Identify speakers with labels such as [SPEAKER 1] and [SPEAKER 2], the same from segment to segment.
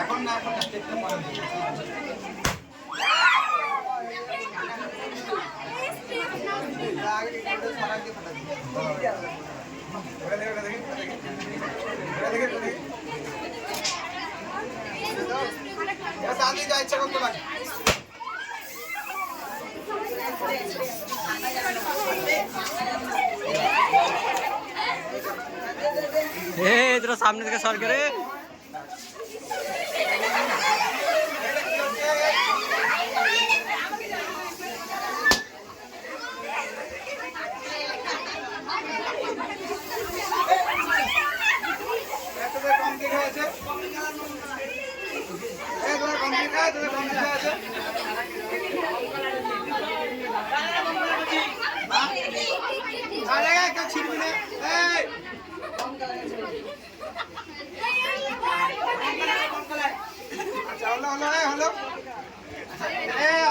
[SPEAKER 1] এখন না এখন স্টেপটা পরে शादी जा इच्छा करते লাগে
[SPEAKER 2] ए तेरा सामने से सर करे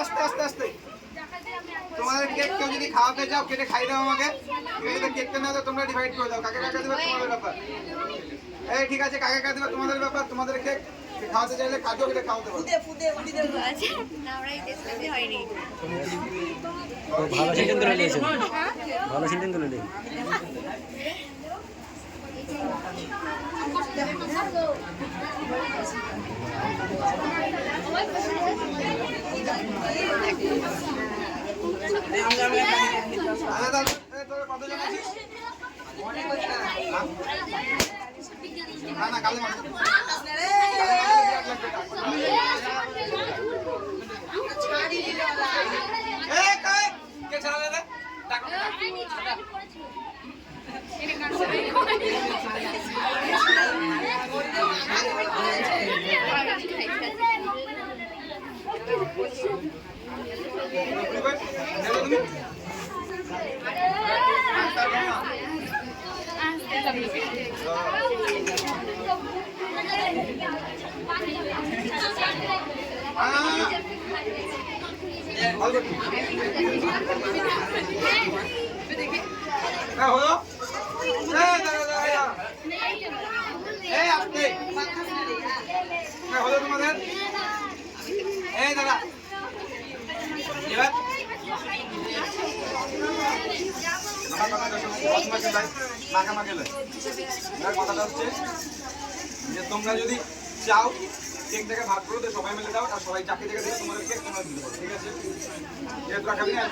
[SPEAKER 1] আস্তে আস্তে আস্তে তোমাদের কেক কেউ যদি খাওয়াতে যাও কেটে খাই দাও আমাকে কেকটা না দাও তোমরা ডিভাইড করে দাও কাকে কাকে দেবে তোমাদের ব্যাপার এই ঠিক আছে কাকে কাকে দেবে তোমাদের ব্যাপার তোমাদের কেক খাওয়াতে চাইলে কাজও কেটে খাওয়াতে পারো
[SPEAKER 2] ভালো সিদ্ধান্ত নিয়েছেন ভালো সিদ্ধান্ত নিলেন
[SPEAKER 1] কতজন আছিস না না কালে মাছ কে চালালে রে টাকা হলো হলো তোমাদের এই দাদা এবার কথাটা হচ্ছে যে তোমরা যদি চাও কেকটাকে ভাগ করো তো সবাই মিলে দাও আর সবাই চাকরি থেকে দিয়ে তোমাদের কেক তোমরা দিতে পারো ঠিক আছে যেহেতু খাবি না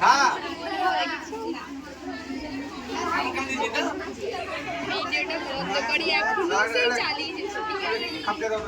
[SPEAKER 1] হ্যাঁ খাপতে দাও